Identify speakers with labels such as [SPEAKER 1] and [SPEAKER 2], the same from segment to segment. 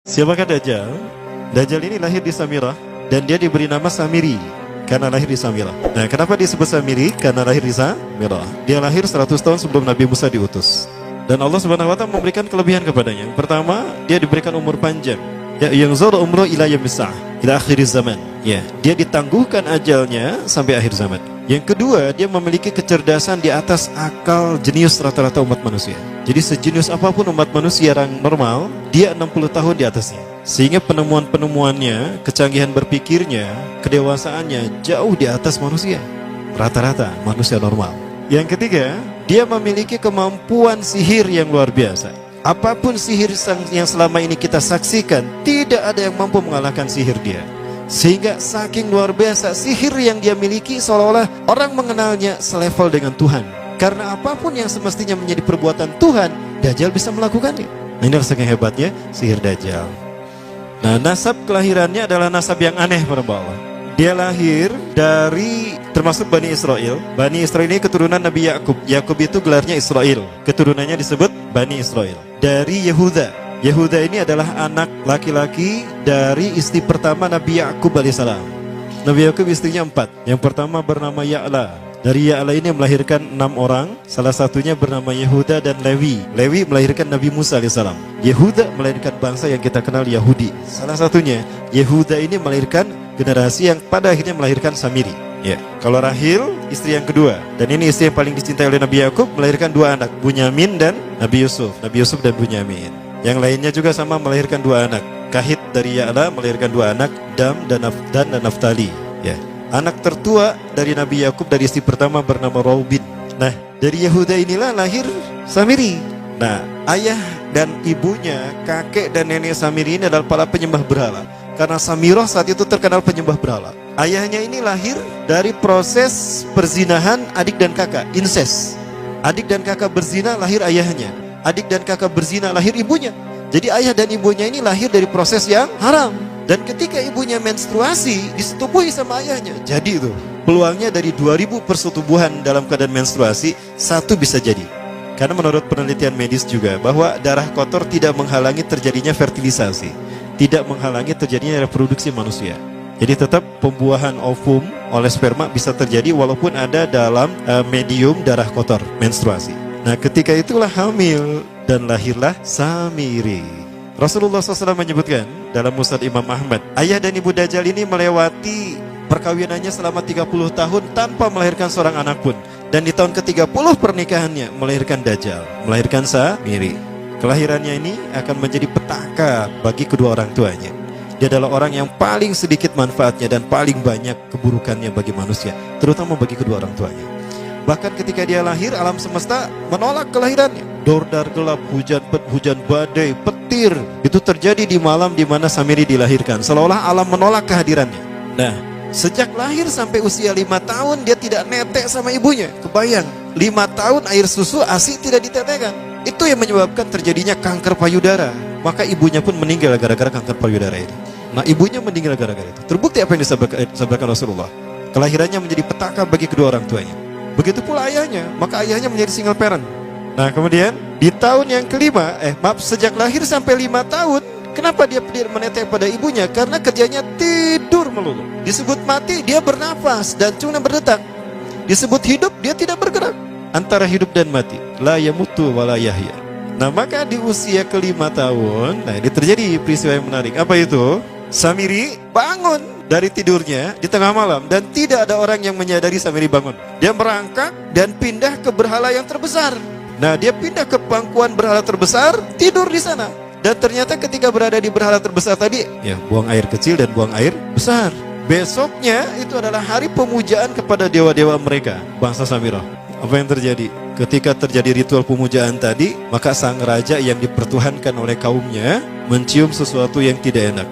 [SPEAKER 1] Siapakah Dajjal? Dajjal ini lahir di Samirah dan dia diberi nama Samiri karena lahir di Samirah. Nah, kenapa disebut Samiri? Karena lahir di Samirah. Dia lahir 100 tahun sebelum Nabi Musa diutus. Dan Allah Subhanahu wa taala memberikan kelebihan kepadanya. Pertama, dia diberikan umur panjang. Ya, yang zara umru ila yamsah, ila akhir zaman. Ya, dia ditangguhkan ajalnya sampai akhir zaman. Yang kedua, dia memiliki kecerdasan di atas akal jenius rata-rata umat manusia. Jadi sejenius apapun umat manusia yang normal, dia 60 tahun di atasnya. Sehingga penemuan-penemuannya, kecanggihan berpikirnya, kedewasaannya jauh di atas manusia. Rata-rata manusia normal. Yang ketiga, dia memiliki kemampuan sihir yang luar biasa. Apapun sihir yang selama ini kita saksikan, tidak ada yang mampu mengalahkan sihir dia. Sehingga saking luar biasa sihir yang dia miliki, seolah-olah orang mengenalnya selevel dengan Tuhan. Karena apapun yang semestinya menjadi perbuatan Tuhan, Dajjal bisa melakukannya. Nah, ini saking hebatnya sihir Dajjal. Nah, nasab kelahirannya adalah nasab yang aneh para Allah. Dia lahir dari termasuk Bani Israel. Bani Israel ini keturunan Nabi Yakub. Yakub itu gelarnya Israel. Keturunannya disebut Bani Israel. Dari Yehuda. Yehuda ini adalah anak laki-laki dari istri pertama Nabi Yakub alaihissalam. Nabi Yakub istrinya 4. Yang pertama bernama Ya'la. Dari Ya'la ini melahirkan 6 orang. Salah satunya bernama Yehuda dan Lewi. Lewi melahirkan Nabi Musa alaihissalam. Yehuda melahirkan bangsa yang kita kenal Yahudi. Salah satunya Yehuda ini melahirkan generasi yang pada akhirnya melahirkan Samiri. Ya, kalau Rahil istri yang kedua, dan ini istri yang paling dicintai oleh Nabi Yakub, melahirkan 2 anak, Bunyamin dan Nabi Yusuf. Nabi Yusuf dan Bunyamin. Yang lainnya juga sama melahirkan 2 anak. Kahit dari Ya'la melahirkan 2 anak, Dam dan Naftali. Ya. Anak tertua dari Nabi Yakub dari istri pertama bernama Raubin. Nah, dari Yehuda inilah lahir Samiri. Nah, ayah dan ibunya, kakek dan nenek Samiri ini adalah para penyembah berhala. Karena Samirah saat itu terkenal penyembah berhala. Ayahnya ini lahir dari proses perzinahan adik dan kakak, incest. Adik dan kakak berzina, lahir ayahnya. Adik dan kakak berzina, lahir ibunya. Jadi ayah dan ibunya ini lahir dari proses yang haram. Dan ketika ibunya menstruasi, disetubuhi sama ayahnya. Jadi itu peluangnya dari 2000 persetubuhan dalam keadaan menstruasi, 1 bisa jadi. Karena menurut penelitian medis juga, bahwa darah kotor tidak menghalangi terjadinya fertilisasi, tidak menghalangi terjadinya reproduksi manusia. Jadi tetap pembuahan ovum oleh sperma bisa terjadi walaupun ada dalam medium darah kotor, menstruasi. Nah, ketika itulah hamil dan lahirlah Samiri. Rasulullah SAW menyebutkan dalam Musnad Imam Ahmad, ayah dan ibu Dajjal ini melewati perkawinannya selama 30 tahun tanpa melahirkan seorang anak pun. Dan di tahun ke-30 pernikahannya melahirkan Dajjal, melahirkan Samiri. Kelahirannya ini akan menjadi petaka bagi kedua orang tuanya. Dia adalah orang yang paling sedikit manfaatnya dan paling banyak keburukannya bagi manusia, terutama bagi kedua orang tuanya. Bahkan ketika dia lahir, alam semesta menolak kelahirannya. Dordar gelap, hujan badai, petir, itu terjadi di malam di mana Samiri dilahirkan. Seolah-olah alam menolak kehadirannya. Nah, sejak lahir sampai usia 5 tahun dia tidak netek sama ibunya. Kebayang, 5 tahun air susu ASI tidak ditetekkan. Itu yang menyebabkan terjadinya kanker payudara. Maka ibunya pun meninggal gara-gara kanker payudara ini. Nah, ibunya meninggal gara-gara itu. Terbukti apa yang disabdakan Rasulullah. Kelahirannya menjadi petaka bagi kedua orang tuanya. Begitu pula ayahnya, maka ayahnya menjadi single parent. Nah, kemudian di tahun yang kelima, sejak lahir sampai 5 tahun, kenapa dia menetek pada ibunya? Karena kerjanya tidur melulu. Disebut mati, dia bernafas dan cuma berdetak. Disebut hidup, dia tidak bergerak. Antara hidup dan mati, la yamutu wa la yahya. Nah, maka di usia ke-5 tahun, nah ini terjadi peristiwa yang menarik. Apa itu? Samiri bangun dari tidurnya di tengah malam dan tidak ada orang yang menyadari Samiri bangun. Dia merangkak dan pindah ke berhala yang terbesar. Nah, dia pindah ke pangkuan berhala terbesar, tidur di sana. Dan ternyata ketika berada di berhala terbesar tadi, ya buang air kecil dan buang air besar. Besoknya itu adalah hari pemujaan kepada dewa-dewa mereka, bangsa Samirah. Apa yang terjadi? Ketika terjadi ritual pemujaan tadi, maka sang raja yang dipertuhankan oleh kaumnya mencium sesuatu yang tidak enak.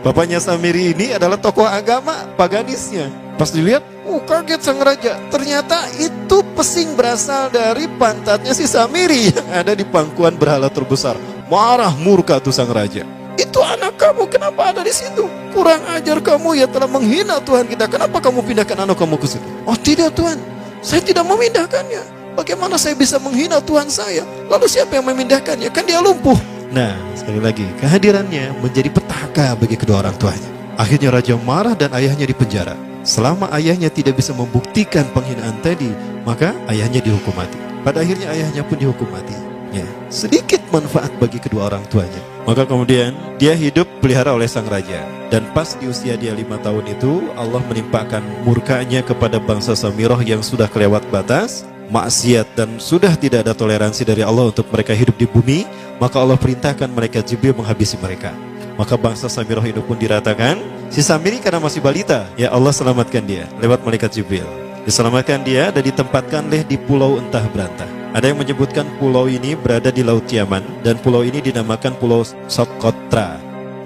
[SPEAKER 1] Bapaknya Samiri ini adalah tokoh agama paganisnya. Pas dilihat, kaget sang raja. Ternyata itu pesing berasal dari pantatnya si Samiri yang ada di pangkuan berhala terbesar. Marah murka tuh sang raja. Itu anak kamu, kenapa ada di situ? Kurang ajar kamu, ya telah menghina Tuhan kita. Kenapa kamu pindahkan anak kamu ke situ? Oh tidak Tuhan, saya tidak memindahkannya. Bagaimana saya bisa menghina Tuhan saya? Lalu siapa yang memindahkannya? Kan dia lumpuh. Nah, sekali lagi, kehadirannya menjadi petaka bagi kedua orang tuanya. Akhirnya raja marah dan ayahnya dipenjara. Selama ayahnya tidak bisa membuktikan penghinaan tadi, maka ayahnya dihukum mati. Pada akhirnya ayahnya pun dihukum mati. Ya, sedikit manfaat bagi kedua orang tuanya. Maka kemudian dia hidup pelihara oleh sang raja. Dan pas di usia dia 5 tahun itu, Allah menimpakan murkanya kepada bangsa Samirah yang sudah kelewat batas, maksiat, dan sudah tidak ada toleransi dari Allah untuk mereka hidup di bumi. Maka Allah perintahkan malaikat Jibril menghabisi mereka. Maka bangsa Samirah itu pun diratakan. Si Samiri karena masih balita, ya Allah selamatkan dia lewat malaikat Jibril. Diselamatkan dia dan ditempatkanlah di pulau entah berantah. Ada yang menyebutkan pulau ini berada di Laut Yaman, dan pulau ini dinamakan Pulau Socotra.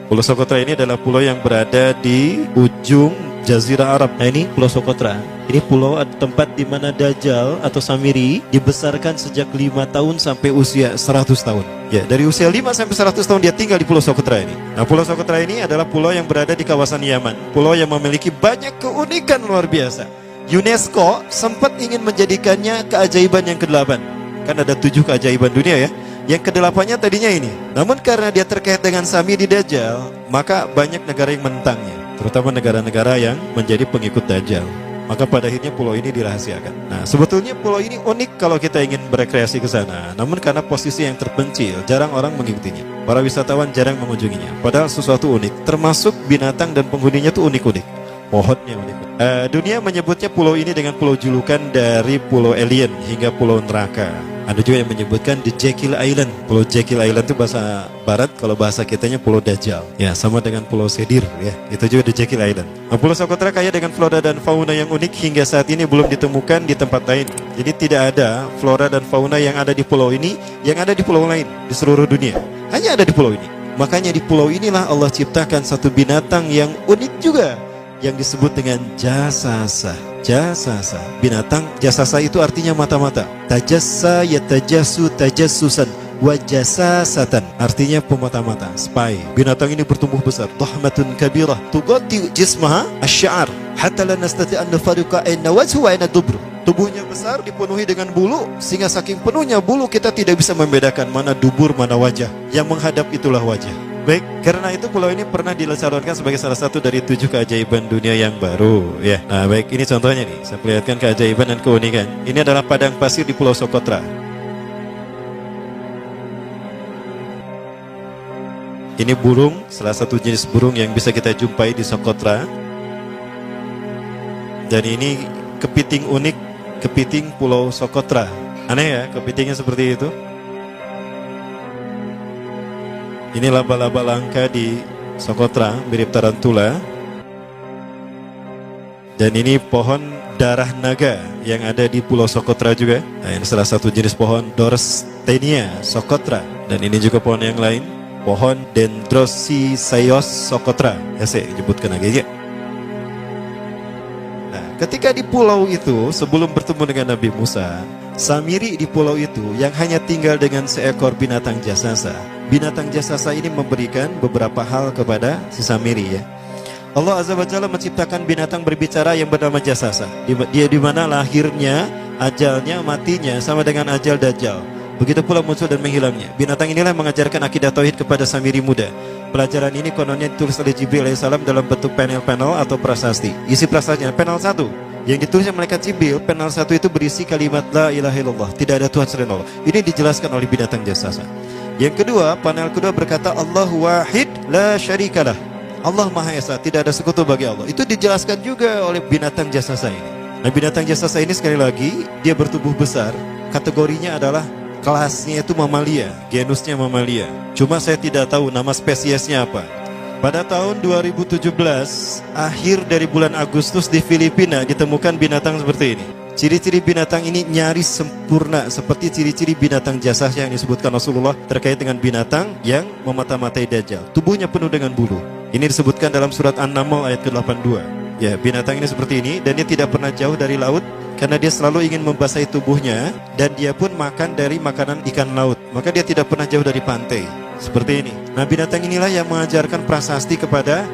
[SPEAKER 1] Pulau Socotra ini adalah pulau yang berada di ujung Jazirah Arab. Nah, ini Pulau Socotra. Ini pulau tempat di mana Dajjal atau Samiri dibesarkan sejak 5 tahun sampai usia 100 tahun. Ya, dari usia 5 sampai 100 tahun dia tinggal di Pulau Socotra ini. Nah, Pulau Socotra ini adalah pulau yang berada di kawasan Yaman. Pulau yang memiliki banyak keunikan luar biasa. UNESCO sempat ingin menjadikannya keajaiban yang ke-8. Kan ada 7 keajaiban dunia ya. Yang ke-8-nya tadinya ini. Namun karena dia terkait dengan Samiri Dajjal, maka banyak negara yang menentangnya, terutama negara-negara yang menjadi pengikut Dajjal. Maka pada akhirnya pulau ini dirahasiakan. Nah, sebetulnya pulau ini unik kalau kita ingin berekreasi ke sana. Namun karena posisi yang terpencil, jarang orang mengikutinya. Para wisatawan jarang mengunjunginya. Padahal sesuatu unik, termasuk binatang dan penghuninya tuh unik-unik. Pohonnya unik. Dunia menyebutnya pulau ini dengan pulau julukan dari pulau alien hingga pulau neraka. Ada juga yang menyebutkan The Jekyll Island. Pulau Jekyll Island itu bahasa barat, kalau bahasa kitanya Pulau Dajjal. Ya, sama dengan Pulau Sedir ya. Itu juga The Jekyll Island. Nah, Pulau Socotra kaya dengan flora dan fauna yang unik hingga saat ini belum ditemukan di tempat lain. Jadi tidak ada flora dan fauna yang ada di pulau ini yang ada di pulau lain di seluruh dunia. Hanya ada di pulau ini. Makanya di pulau inilah Allah ciptakan satu binatang yang unik juga, yang disebut dengan jasasa. Jasasa, binatang jasasa itu artinya mata-mata. Tajassa yatajassu tajassusan wa jasasatan, artinya pemata-mata, spy. Binatang ini bertumbuh besar, dhahmatun kabirah tughatti jismaha asy-sya'ar hatta la nastati' an nafariqa ayna wajhu wa ayna dubur. Tubuhnya besar, dipenuhi dengan bulu, sehingga saking penuhnya bulu kita tidak bisa membedakan mana dubur mana wajah. Yang menghadap itulah wajah. Baik, karena itu pulau ini pernah dilesarkan sebagai salah satu dari 7 keajaiban dunia yang baru ya. Nah baik, ini contohnya nih, saya perlihatkan keajaiban dan keunikan. Ini adalah padang pasir di Pulau Socotra. Ini burung, salah satu jenis burung yang bisa kita jumpai di Socotra. Dan ini kepiting unik, kepiting Pulau Socotra. Aneh ya, kepitingnya seperti itu. Ini laba-laba langka di Socotra, mirip tarantula. Dan ini pohon darah naga yang ada di Pulau Socotra juga. Nah, ini salah satu jenis pohon Dorstenia Socotra. Dan ini juga pohon yang lain, pohon Dendrocysaios Socotra. Ya, saya sebutkan lagi ya. Nah, ketika di pulau itu, sebelum bertemu dengan Nabi Musa, Samiri di pulau itu yang hanya tinggal dengan seekor binatang jasasa. Binatang jasasa ini memberikan beberapa hal kepada si Samiri ya. Allah Azza wa Jalla menciptakan binatang berbicara yang bernama jasasa. Dia di mana lahirnya, ajalnya, matinya sama dengan ajal Dajjal. Begitu pula muncul dan menghilangnya. Binatang inilah mengajarkan akidah tauhid kepada Samiri muda. Pelajaran ini kononnya ditulis oleh Jibril alaihissalam dalam bentuk panel-panel atau prasasti. Isi prasastinya panel 1 yang ditulis oleh malaikat Jibril. Panel 1 itu berisi kalimat la ilaha illallah, tidak ada Tuhan selain Allah. Ini dijelaskan oleh binatang jasasa. Yang kedua, panel kedua berkata Allahu wahid la syarikalah, Allah Maha Esa, tidak ada sekutu bagi Allah. Itu dijelaskan juga oleh binatang jasasa ini. Nah, binatang jasasa ini sekali lagi dia bertubuh besar. Kategorinya adalah kelasnya itu mamalia, genusnya mamalia. Cuma saya tidak tahu nama spesiesnya apa. Pada tahun 2017, akhir dari bulan Agustus di Filipina ditemukan binatang seperti ini. Ciri-ciri binatang ini nyaris sempurna seperti ciri-ciri binatang jasasa yang disebutkan Rasulullah terkait dengan binatang yang memata-matai Dajjal. Tubuhnya penuh dengan bulu. Ini disebutkan dalam surat An-Naml ayat ke-82. Ya, binatang ini seperti ini dan dia tidak pernah jauh dari laut karena dia selalu ingin membasahi tubuhnya dan dia pun makan dari makanan ikan laut. Maka dia tidak pernah jauh dari pantai. Seperti ini. Nah, binatang inilah yang mengajarkan prasasti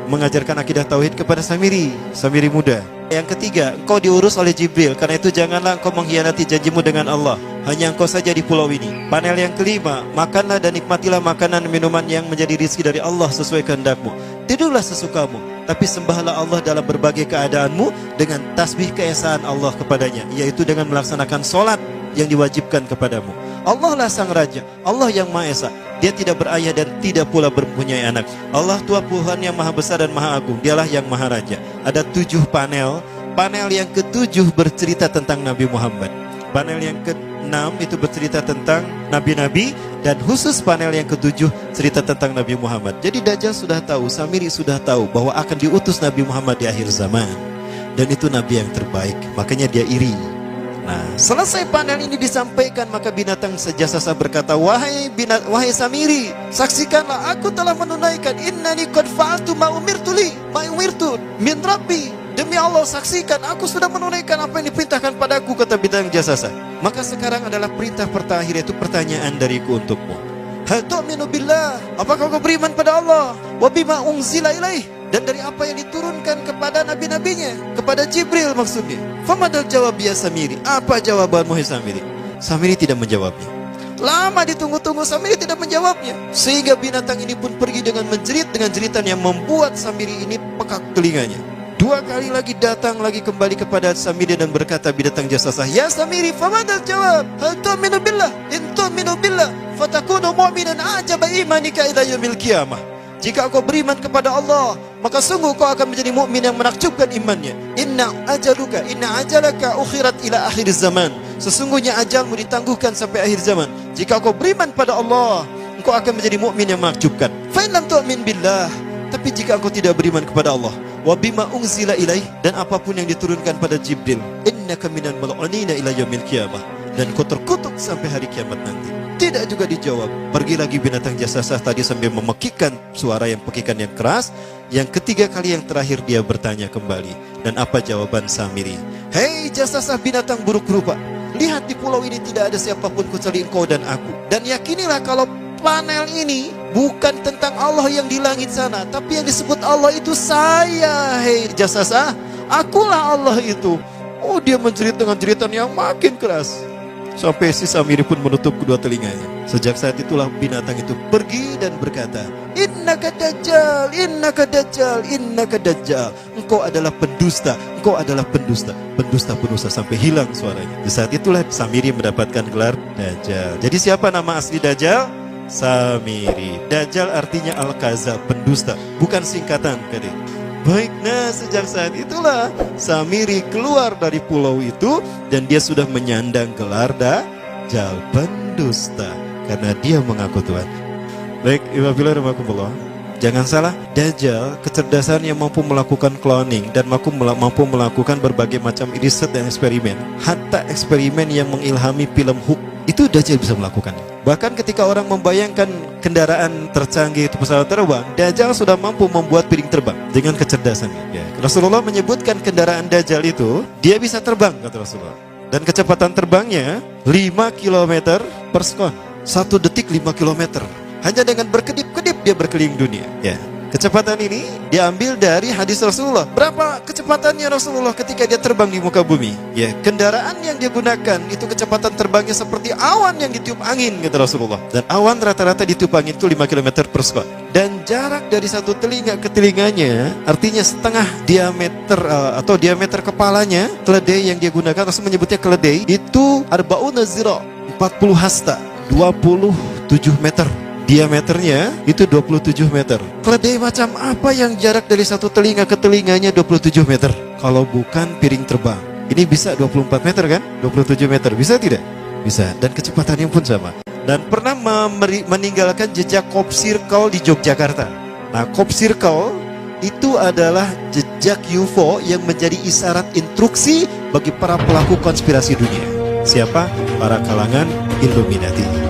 [SPEAKER 1] mengajarkan akidah tauhid kepada Samiri muda. Yang ketiga, engkau diurus oleh Jibril, karena itu janganlah engkau mengkhianati janjimu dengan Allah. Hanya engkau saja di pulau ini. Panel yang kelima, makanlah dan nikmatilah makanan dan minuman yang menjadi rizki dari Allah sesuai kehendakmu. Tidurlah sesukamu, tapi sembahlah Allah dalam berbagai keadaanmu dengan tasbih keesaan Allah kepadanya, yaitu dengan melaksanakan solat yang diwajibkan kepadamu. Allah lah sang raja, Allah yang Maha Esa. Dia tidak berayah dan tidak pula mempunyai anak. Allah Tuhan Tuhan yang maha besar dan maha agung. Dialah yang maha raja. Ada 7 panel. Panel yang ke-7 bercerita tentang Nabi Muhammad. Panel yang ke-6 itu bercerita tentang nabi-nabi. Dan khusus panel yang ke-7 cerita tentang Nabi Muhammad. Jadi Dajjal sudah tahu, Samiri sudah tahu bahwa akan diutus Nabi Muhammad di akhir zaman. Dan itu Nabi yang terbaik. Makanya dia iri. Nah, selesai panel ini disampaikan, maka binatang sejasasa berkata, wahai Samiri, saksikanlah aku telah menunaikan, innani qad fa'altu ma umirtu min rabbi. Demi Allah, saksikan aku sudah menunaikan apa yang diperintahkan padaku, kata binatang jasasa. Maka sekarang adalah perintah terakhir, yaitu pertanyaan dariku untukmu. Hal tu'minu billah, apakah kau beriman pada Allah? Wa bima unzila ilaih, dan dari apa yang diturunkan kepada nabi-nabinya, kepada Jibril maksudnya. Famadal jawab ya Samiri, apa jawabanmu hai Samiri? Samiri tidak menjawabnya. Lama ditunggu-tunggu, Samiri tidak menjawabnya. Sehingga binatang ini pun pergi dengan menjerit, dengan jeritan yang membuat Samiri ini pekak telinganya. 2 kali lagi datang lagi kembali kepada Samiri dan berkata binatang jasasa, ya Samiri, famadal jawab, hal tu'minu billah, in tu'minu billah fatakunu mu'minan ajaba imanika ila yaumil qiyamah. Jika kau beriman kepada Allah, maka sungguh kau akan menjadi mukmin yang menakjubkan imannya. Inna ajalaka ukhirat ila akhir zaman. Sesungguhnya ajalmu ditangguhkan sampai akhir zaman. Jika kau beriman pada Allah, engkau akan menjadi mukmin yang menakjubkan. Fa in lam tu'min billah, tapi jika engkau tidak beriman kepada Allah, wa bima unzila ilaih, dan apapun yang diturunkan pada Jibril, innaka minal mal'unina ila yaumil qiyamah, dan kau terkutuk sampai hari kiamat nanti. Tidak juga dijawab. Pergi lagi binatang jasasa tadi sambil memekikkan suara yang pekikan yang keras. Yang ketiga kali yang terakhir dia bertanya kembali. Dan apa jawaban Samiri? Hei jasasa binatang buruk rupa, lihat di pulau ini tidak ada siapapun kecuali engkau dan aku. Dan yakinilah kalau panel ini bukan tentang Allah yang di langit sana, tapi yang disebut Allah itu saya. Hei jasasa, akulah Allah itu. Oh, dia menjerit dengan jeritan yang makin keras. Sampai si Samiri pun menutup kedua telinganya. Sejak saat itulah binatang itu pergi dan berkata, innaka dajjal, innaka dajjal, innaka dajjal. Engkau adalah pendusta, engkau adalah pendusta. Pendusta sampai hilang suaranya. Di saat itulah Samiri mendapatkan gelar Dajjal. Jadi siapa nama asli Dajjal? Samiri. Dajjal artinya Al-Kaza, pendusta, bukan singkatan kadek. Baik, nah sejak saat itulah Samiri keluar dari pulau itu dan dia sudah menyandang gelar Dajjal, pendusta, karena dia mengaku Tuhan. Baik, Iwabillah rahmatullah. Jangan salah, Dajjal kecerdasan yang mampu melakukan cloning dan mampu melakukan berbagai macam riset dan eksperimen. Hatta eksperimen yang mengilhami film Hook itu Dajjal bisa melakukan. Bahkan ketika orang membayangkan kendaraan tercanggih itu pesawat terbang, Dajjal sudah mampu membuat piring terbang dengan kecerdasannya. Ya. Rasulullah menyebutkan kendaraan Dajjal itu dia bisa terbang, kata Rasulullah. Dan kecepatan terbangnya 5 km per sekon. 1 detik 5 km. Hanya dengan berkedip-kedip dia berkeliling dunia. Ya. Kecepatan ini diambil dari hadis Rasulullah. Berapa kecepatannya Rasulullah ketika dia terbang di muka bumi? Ya, kendaraan yang dia gunakan itu kecepatan terbangnya seperti awan yang ditiup angin, kata Rasulullah. Dan awan rata-rata ditiup angin itu 5 km per sekon. Dan jarak dari satu telinga ke telinganya, artinya setengah diameter atau diameter kepalanya, keledai yang dia gunakan, Rasul menyebutnya keledai, itu arba'una zira, 40 hasta, 27 meter. Diameternya itu 27 meter. Keledai macam apa yang jarak dari satu telinga ke telinganya 27 meter? Kalau bukan piring terbang. Ini bisa 24 meter kan? 27 meter. Bisa tidak? Bisa. Dan kecepatannya pun sama. Dan pernah meninggalkan jejak Cop Circle di Yogyakarta. Nah, Cop Circle itu adalah jejak UFO yang menjadi isyarat instruksi bagi para pelaku konspirasi dunia. Siapa? Para kalangan Illuminati.